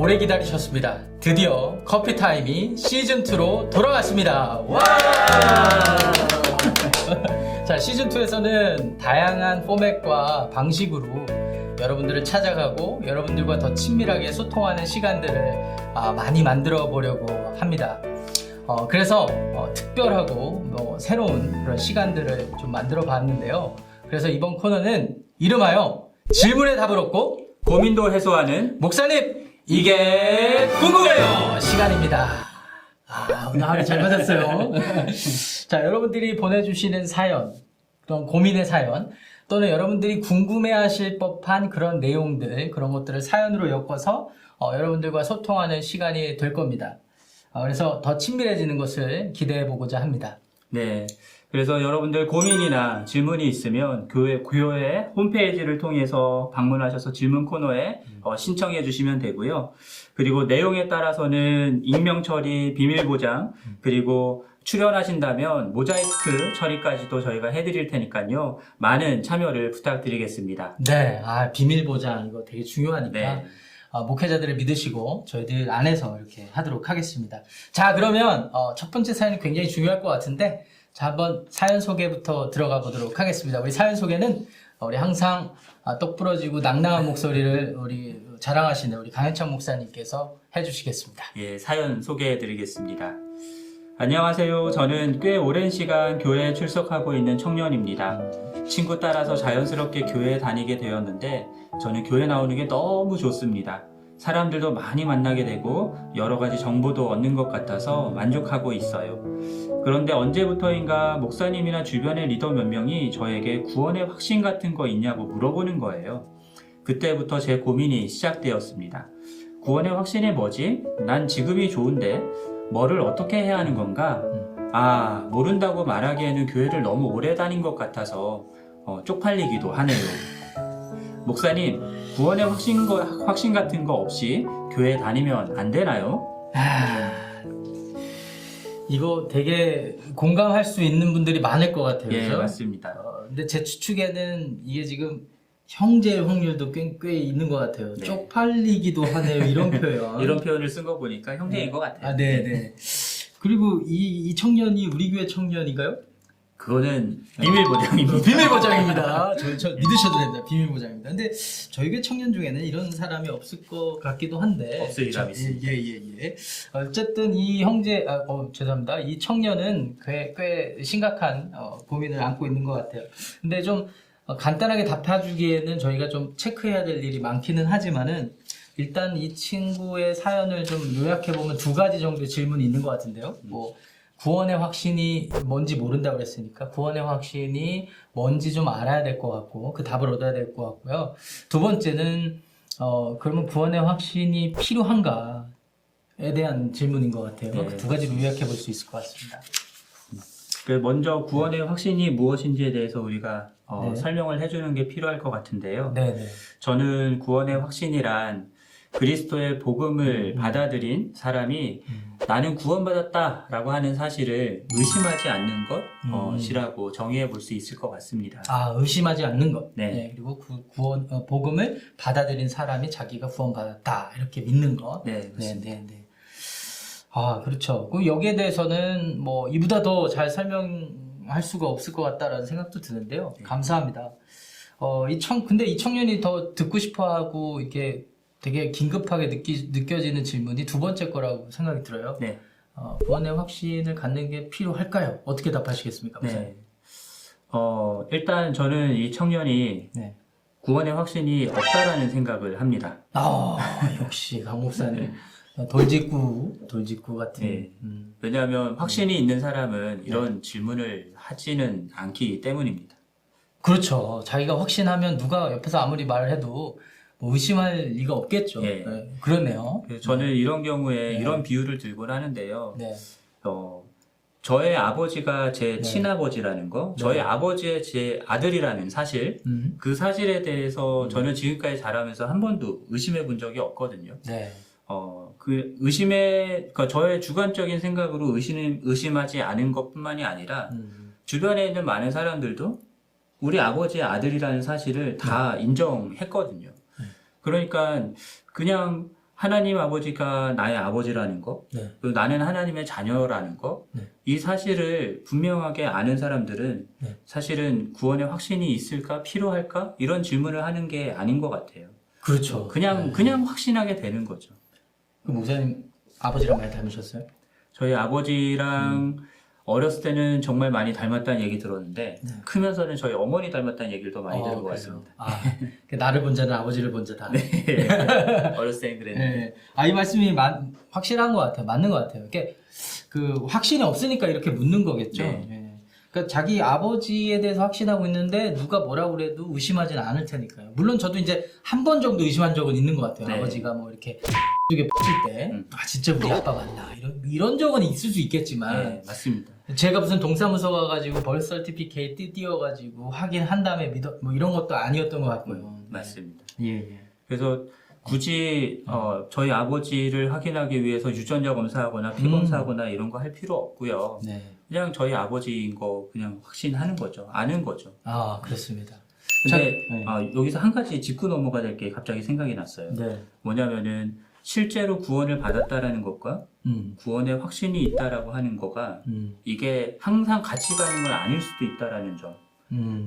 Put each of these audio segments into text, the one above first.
오래 기다리셨습니다. 드디어 커피타임이 시즌2로 돌아왔습니다. 와! 자, 시즌2에서는 다양한 포맷과 방식으로 여러분들을 찾아가고 여러분들과 더 친밀하게 소통하는 시간들을 많이 만들어 보려고 합니다. 그래서 특별하고 새로운 그런 시간들을 좀 만들어 봤는데요. 그래서 이번 코너는 이름하여 질문에 답을 얻고 고민도 해소하는 목사님 이게 궁금해요 시간입니다. 오늘 하루 잘 맞았어요. 자, 여러분들이 보내주시는 사연, 그런 고민의 사연, 또는 여러분들이 궁금해하실 법한 그런 내용들, 그런 것들을 사연으로 엮어서 여러분들과 소통하는 시간이 될 겁니다. 그래서 더 친밀해지는 것을 기대해 보고자 합니다. 네. 그래서 여러분들 고민이나 질문이 있으면 교회 홈페이지를 통해서 방문하셔서 질문 코너에 신청해 주시면 되고요. 그리고 내용에 따라서는 익명 처리, 비밀 보장, 그리고 출연하신다면 모자이크 처리까지도 저희가 해드릴 테니까요. 많은 참여를 부탁드리겠습니다. 네, 비밀 보장 이거 되게 중요하니까 네. 목회자들을 믿으시고 저희들 안에서 이렇게 하도록 하겠습니다. 자, 그러면 첫 번째 사연이 굉장히 중요할 것 같은데, 자, 한번 사연 소개부터 들어가 보도록 하겠습니다. 우리 사연 소개는 우리 항상 똑 부러지고 낭낭한 목소리를 우리 자랑하시는 우리 강현창 목사님께서 해주시겠습니다. 예, 사연 소개해 드리겠습니다. 안녕하세요. 저는 꽤 오랜 시간 교회에 출석하고 있는 청년입니다. 친구 따라서 자연스럽게 교회에 다니게 되었는데 저는 교회 나오는 게 너무 좋습니다. 사람들도 많이 만나게 되고 여러 가지 정보도 얻는 것 같아서 만족하고 있어요. 그런데 언제부터인가 목사님이나 주변의 리더 몇 명이 저에게 구원의 확신 같은 거 있냐고 물어보는 거예요. 그때부터 제 고민이 시작되었습니다. 구원의 확신이 뭐지? 난 지금이 좋은데 뭐를 어떻게 해야 하는 건가? 모른다고 말하기에는 교회를 너무 오래 다닌 것 같아서 쪽팔리기도 하네요. 목사님, 구원의 확신 같은 거 없이 교회 다니면 안 되나요? 이거 되게 공감할 수 있는 분들이 많을 것 같아요. 예, 그죠? 맞습니다. 근데 제 추측에는 이게 지금 형제 확률도 꽤 있는 것 같아요. 네. 쪽팔리기도 하네요. 이런 표현. 이런 표현을 쓴 거 보니까 형제인 것 같아요. 네네. 그리고 이 청년이 우리 교회 청년인가요? 그거는 비밀 보장입니다. 비밀 보장입니다. 저 믿으셔도 됩니다. 비밀 보장입니다. 근데 저희 교회 청년 중에는 이런 사람이 없을 것 같기도 한데. 없으리라 믿습니다. 예. 어쨌든 이 형제, 죄송합니다. 이 청년은 꽤 심각한 고민을 안고 있는 것 같아요. 근데 좀 간단하게 답해주기에는 저희가 좀 체크해야 될 일이 많기는 하지만은 일단 이 친구의 사연을 좀 요약해보면 두 가지 정도의 질문이 있는 것 같은데요. 구원의 확신이 뭔지 모른다고 그랬으니까 구원의 확신이 뭔지 좀 알아야 될 것 같고 그 답을 얻어야 될 것 같고요. 두 번째는 그러면 구원의 확신이 필요한가에 대한 질문인 것 같아요. 네. 그 두 가지로 요약해 볼 수 있을 것 같습니다. 먼저 구원의 확신이 무엇인지에 대해서 우리가 네. 설명을 해주는 게 필요할 것 같은데요. 네네. 저는 구원의 확신이란 그리스도의 복음을 받아들인 사람이 나는 구원받았다 라고 하는 사실을 의심하지 않는 것이라고 정의해 볼 수 있을 것 같습니다. 의심하지 않는 것. 네. 그리고 복음을 받아들인 사람이 자기가 구원받았다 이렇게 믿는 것. 네, 맞습니다. 네. 그렇죠. 그럼 여기에 대해서는 이보다 더 잘 설명할 수가 없을 것 같다라는 생각도 드는데요. 네. 감사합니다. 근데 이 청년이 더 듣고 싶어하고 이게 되게 긴급하게 느껴지는 질문이 두 번째 거라고 생각이 들어요. 네. 구원의 확신을 갖는 게 필요할까요? 어떻게 답하시겠습니까? 네. 일단 저는 이 청년이 네. 구원의 확신이 없다라는 생각을 합니다. 역시 강 목사님. 돌직구 같은. 네. 왜냐하면 확신이 있는 사람은 이런 질문을 하지는 않기 때문입니다. 그렇죠. 자기가 확신하면 누가 옆에서 아무리 말을 해도 의심할 리가 없겠죠. 예. 네. 그러네요. 그래서 저는 이런 경우에 이런 비유를 들곤 하는데요. 네. 저의 아버지가 제 네. 친아버지라는 거, 저의 아버지의 제 아들이라는 사실, 그 사실에 대해서 저는 지금까지 자라면서 한 번도 의심해 본 적이 없거든요. 네. 그러니까 저의 주관적인 생각으로 의심하지 않은 것뿐만이 아니라 주변에 있는 많은 사람들도 우리 아버지의 아들이라는 사실을 다 인정했거든요. 그러니까 그냥 하나님 아버지가 나의 아버지라는 거, 네. 그리고 나는 하나님의 자녀라는 거, 네. 이 사실을 분명하게 아는 사람들은 네. 사실은 구원의 확신이 있을까, 필요할까? 이런 질문을 하는 게 아닌 것 같아요. 그렇죠. 그냥 확신하게 되는 거죠. 그 목사님 아버지랑 많이 닮으셨어요? 저희 아버지랑 어렸을 때는 정말 많이 닮았다는 얘기 들었는데 네. 크면서는 저희 어머니 닮았다는 얘기를 더 많이 들은 것 그래요. 같습니다. 아, 나를 본 자는 아버지를 본 자다. 네. 어렸을 때는 그랬는데. 네. 아, 이 말씀이 확실한 것 같아요. 맞는 것 같아요. 이게 그 확신이 없으니까 이렇게 묻는 거겠죠. 네. 네. 그러니까 자기 아버지에 대해서 확신하고 있는데 누가 뭐라고 그래도 의심하지는 않을 테니까요. 물론 저도 이제 한 번 정도 의심한 적은 있는 것 같아요. 네. 아버지가 뭐 이렇게 이게 때, 아 진짜 우리 아빠 맞나 이런 적은 있을 수 있겠지만 네, 맞습니다. 제가 무슨 동사무소 가가지고 벌스 서티피케이트 띄워가지고 확인한 다음에 뭐 이런 것도 아니었던 것 같고요. 맞습니다. 예. 그래서 굳이 저희 아버지를 확인하기 위해서 유전자 검사하거나 피 검사하거나 이런 거 할 필요 없고요. 네. 그냥 저희 아버지인 거 그냥 확신하는 거죠. 아는 거죠. 아 그렇습니다. 근데 네. 여기서 한 가지 짚고 넘어가야 될 게 갑자기 생각이 났어요. 네. 뭐냐면은 실제로 구원을 받았다라는 것과 구원의 확신이 있다라고 하는 거가 이게 항상 같이 가는 건 아닐 수도 있다라는 점.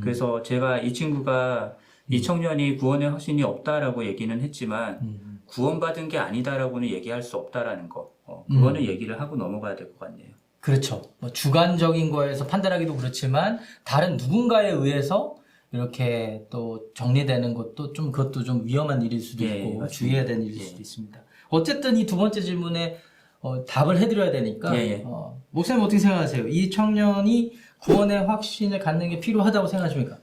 그래서 제가 이 친구가 이 청년이 구원의 확신이 없다라고 얘기는 했지만 구원받은 게 아니다라고는 얘기할 수 없다라는 거. 그거는 얘기를 하고 넘어가야 될 것 같네요. 그렇죠. 뭐 주관적인 거에서 판단하기도 그렇지만 다른 누군가에 의해서 이렇게 또 정리되는 것도 좀 그것도 좀 위험한 일일 수도 예, 있고 맞습니다. 주의해야 되는 일일 수도 있습니다. 어쨌든 이 두 번째 질문에 답을 해드려야 되니까 예. 목사님 어떻게 생각하세요? 이 청년이 구원의 확신을 갖는 게 필요하다고 생각하십니까?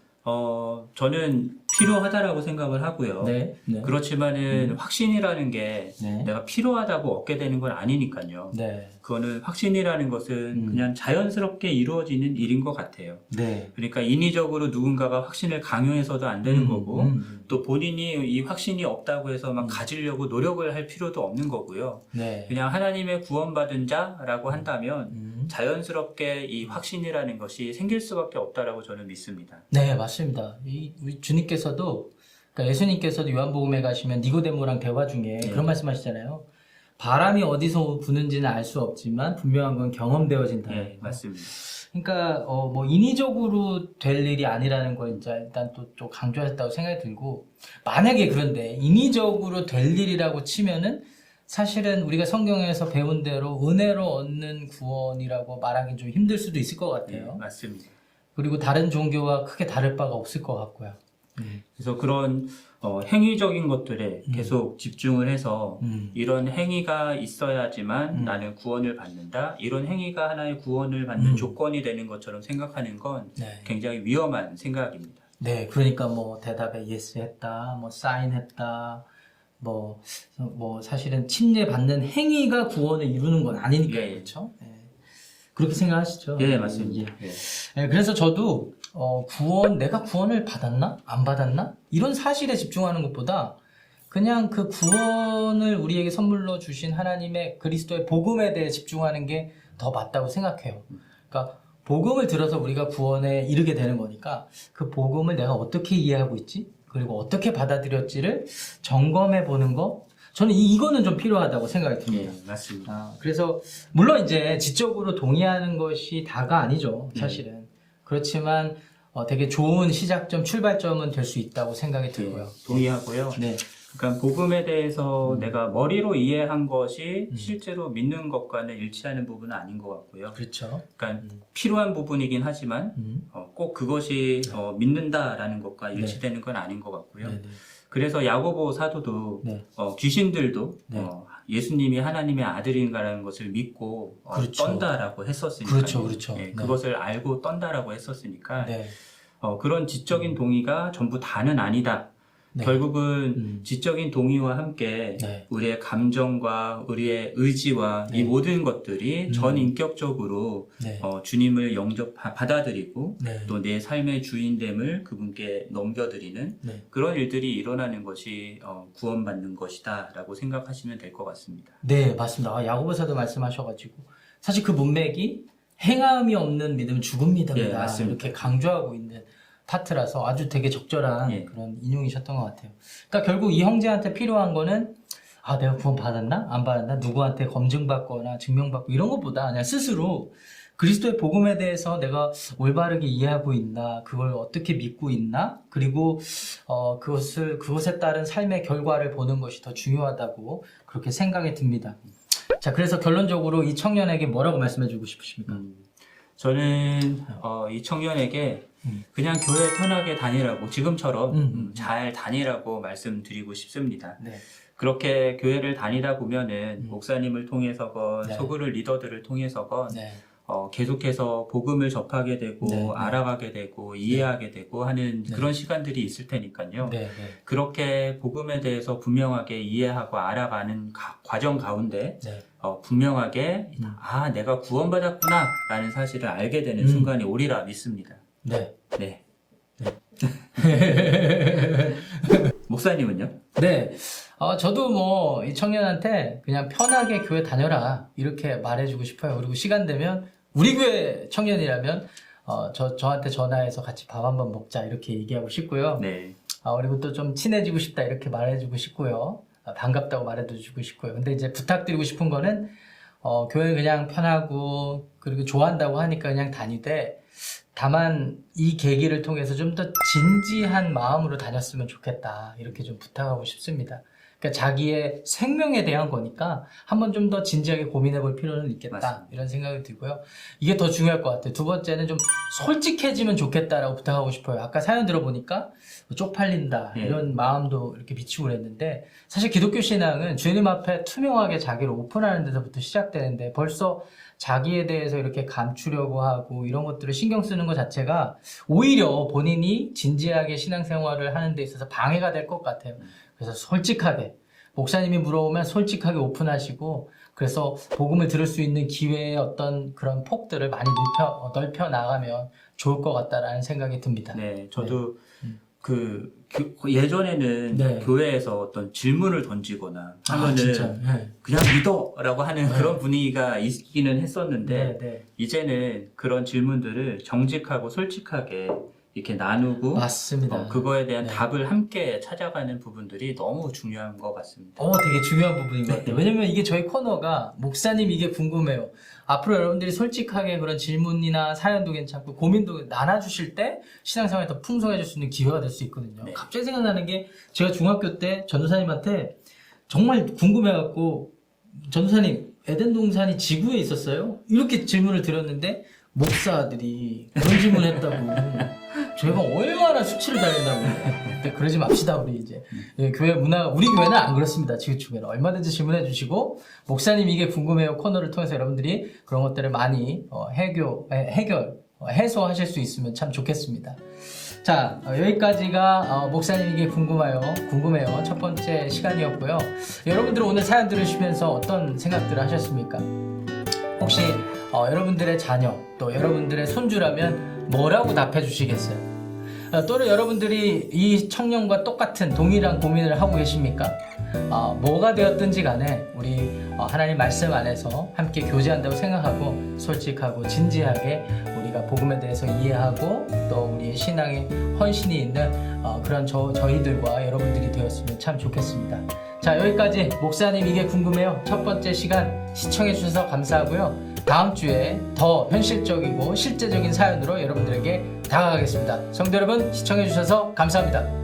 저는 필요하다라고 생각을 하고요. 네. 그렇지만은 확신이라는 게 네. 내가 필요하다고 얻게 되는 건 아니니까요. 네. 그거는 확신이라는 것은 그냥 자연스럽게 이루어지는 일인 것 같아요. 네. 그러니까 인위적으로 누군가가 확신을 강요해서도 안 되는 거고 또 본인이 이 확신이 없다고 해서 막 가지려고 노력을 할 필요도 없는 거고요. 네. 그냥 하나님의 구원받은 자라고 한다면 자연스럽게 이 확신이라는 것이 생길 수밖에 없다라고 저는 믿습니다. 네, 맞습니다. 우리 주님께서도, 그러니까 예수님께서도 요한복음에 가시면 니고데모랑 대화 중에 그런 말씀하시잖아요. 바람이 어디서 부는지는 알 수 없지만 분명한 건 경험되어진다. 네, 맞습니다. 그러니까 뭐 인위적으로 될 일이 아니라는 걸 이제 일단 또 좀 강조하셨다고 생각이 들고, 만약에 그런데 인위적으로 될 일이라고 치면은 사실은 우리가 성경에서 배운 대로 은혜로 얻는 구원이라고 말하기 좀 힘들 수도 있을 것 같아요. 네, 맞습니다. 그리고 다른 종교와 크게 다를 바가 없을 것 같고요. 그래서 그런 행위적인 것들에 계속 집중을 해서 이런 행위가 있어야지만 나는 구원을 받는다. 이런 행위가 하나의 구원을 받는 조건이 되는 것처럼 생각하는 건 네. 굉장히 위험한 생각입니다. 네, 그러니까 뭐 대답에 예스 했다, 뭐 사인 했다, 뭐 사실은 침례 받는 행위가 구원을 이루는 건 아니니까요, 예. 그렇죠? 네. 그렇게 생각하시죠? 예, 맞습니다. 예. 네, 그래서 저도 내가 구원을 받았나? 안 받았나? 이런 사실에 집중하는 것보다 그냥 그 구원을 우리에게 선물로 주신 하나님의 그리스도의 복음에 대해 집중하는 게 더 맞다고 생각해요. 그러니까 복음을 들어서 우리가 구원에 이르게 되는 거니까 그 복음을 내가 어떻게 이해하고 있지? 그리고 어떻게 받아들였지를 점검해 보는 거, 저는 이거는 좀 필요하다고 생각이 듭니다. 예, 맞습니다. 그래서 물론 이제 지적으로 동의하는 것이 다가 아니죠, 사실은. 그렇지만 되게 좋은 시작점, 출발점은 될 수 있다고 생각이 들고요. 동의하고요. 네. 그러니까 복음에 대해서 내가 머리로 이해한 것이 실제로 믿는 것과는 일치하는 부분은 아닌 것 같고요. 그렇죠. 그러니까 필요한 부분이긴 하지만 꼭 그것이 믿는다라는 것과 일치되는 건 아닌 것 같고요. 네. 그래서 야고보 사도도 네. 귀신들도 네. 예수님이 하나님의 아들인가라는 것을 믿고 그렇죠. 떤다라고 했었으니까 그렇죠. 네. 그것을 알고 떤다라고 했었으니까 네. 그런 지적인 동의가 전부 다는 아니다. 네. 결국은 지적인 동의와 함께 네. 우리의 감정과 우리의 의지와 네. 이 모든 것들이 전인격적으로 네. 주님을 받아들이고 네. 또 내 삶의 주인됨을 그분께 넘겨드리는 네. 그런 일들이 일어나는 것이 구원받는 것이다 라고 생각하시면 될 것 같습니다. 네, 맞습니다. 야고보서도 말씀하셔가지고 사실 그 문맥이 행함이 없는 믿음은 죽은 믿음이다. 예, 맞습니다. 이렇게 강조하고 있는 파트라서 아주 되게 적절한 예. 그런 인용이셨던 것 같아요. 그러니까 결국 이 형제한테 필요한 거는 아, 내가 구원 받았나? 안 받았나? 누구한테 검증받거나 증명받고 이런 것보다 그냥 스스로 그리스도의 복음에 대해서 내가 올바르게 이해하고 있나? 그걸 어떻게 믿고 있나? 그리고 그것에 따른 삶의 결과를 보는 것이 더 중요하다고 그렇게 생각이 듭니다. 자, 그래서 결론적으로 이 청년에게 뭐라고 말씀해주고 싶으십니까? 저는 이 청년에게 그냥 교회 편하게 다니라고 지금처럼 잘 다니라고 말씀드리고 싶습니다. 네. 그렇게 교회를 다니다 보면은 목사님을 통해서건 네. 소그룹 리더들을 통해서건 네. 계속해서 복음을 접하게 되고 네, 네. 알아가게 되고 이해하게 되고 하는 네. 그런 시간들이 있을 테니까요. 네. 네. 그렇게 복음에 대해서 분명하게 이해하고 알아가는 과정 가운데 네. 분명하게 아 내가 구원받았구나 라는 사실을 알게 되는 순간이 오리라 믿습니다. 네. 네. 목사님은요? 네. 저도 뭐, 이 청년한테 그냥 편하게 교회 다녀라. 이렇게 말해주고 싶어요. 그리고 시간 되면, 우리 교회 청년이라면, 저한테 전화해서 같이 밥 한번 먹자. 이렇게 얘기하고 싶고요. 네. 그리고 또 좀 친해지고 싶다. 이렇게 말해주고 싶고요. 반갑다고 말해주고 싶고요. 근데 이제 부탁드리고 싶은 거는, 교회 그냥 편하고, 그리고 좋아한다고 하니까 그냥 다니되, 다만 이 계기를 통해서 좀 더 진지한 마음으로 다녔으면 좋겠다. 이렇게 좀 부탁하고 싶습니다. 그러니까 자기의 생명에 대한 거니까 한번 좀 더 진지하게 고민해 볼 필요는 있겠다. 맞습니다. 이런 생각이 들고요. 이게 더 중요할 것 같아요. 두 번째는 좀 솔직해지면 좋겠다라고 부탁하고 싶어요. 아까 사연 들어보니까 쪽팔린다 이런 마음도 이렇게 비치고 그랬는데 사실 기독교 신앙은 주님 앞에 투명하게 자기를 오픈하는 데서부터 시작되는데 벌써 자기에 대해서 이렇게 감추려고 하고 이런 것들을 신경 쓰는 것 자체가 오히려 본인이 진지하게 신앙생활을 하는 데 있어서 방해가 될 것 같아요. 그래서 솔직하게 목사님이 물어보면 솔직하게 오픈하시고 그래서 복음을 들을 수 있는 기회의 어떤 그런 폭들을 많이 넓혀 나가면 좋을 것 같다라는 생각이 듭니다. 네, 저도 예전에는 네. 교회에서 어떤 질문을 던지거나 하면은 진짜. 네. 그냥 믿어라고 하는 그런 분위기가 있기는 했었는데 네. 이제는 그런 질문들을 정직하고 솔직하게 이렇게 나누고 맞습니다. 그거에 대한 네. 답을 함께 찾아가는 부분들이 너무 중요한 것 같습니다. 되게 중요한 부분인 것 같아요. 왜냐면 이게 저희 코너가 목사님 이게 궁금해요. 앞으로 여러분들이 솔직하게 그런 질문이나 사연도 괜찮고 고민도 나눠주실 때 신앙생활이 더 풍성해질 수 있는 기회가 될 수 있거든요. 네. 갑자기 생각나는 게 제가 중학교 때 전도사님한테 정말 궁금해갖고 전도사님 에덴 동산이 지구에 있었어요? 이렇게 질문을 드렸는데 목사들이 그런 질문을 했다고 저희가 얼마나 수치를 당했나고. 근데 그러지 맙시다 우리 이제. 교회 문화가 우리 교회는 안 그렇습니다. 지구촌에는 얼마든지 질문해 주시고 목사님 이게 궁금해요 코너를 통해서 여러분들이 그런 것들을 많이 해소하실 수 있으면 참 좋겠습니다. 자, 여기까지가 목사님 이게 궁금해요 첫 번째 시간이었고요. 여러분들은 오늘 사연 들으시면서 어떤 생각들을 하셨습니까? 혹시 여러분들의 자녀 또 여러분들의 손주라면 뭐라고 답해 주시겠어요? 또는 여러분들이 이 청년과 똑같은 동일한 고민을 하고 계십니까? 뭐가 되었든지 간에 우리 하나님 말씀 안에서 함께 교제한다고 생각하고 솔직하고 진지하게 우리가 복음에 대해서 이해하고 또 우리의 신앙에 헌신이 있는 그런 저희들과 여러분들이 되었으면 참 좋겠습니다. 자, 여기까지 목사님 이게 궁금해요 첫 번째 시간 시청해 주셔서 감사하고요. 다음 주에 더 현실적이고 실제적인 사연으로 여러분들에게 다가가겠습니다. 성도 여러분 시청해 주셔서 감사합니다.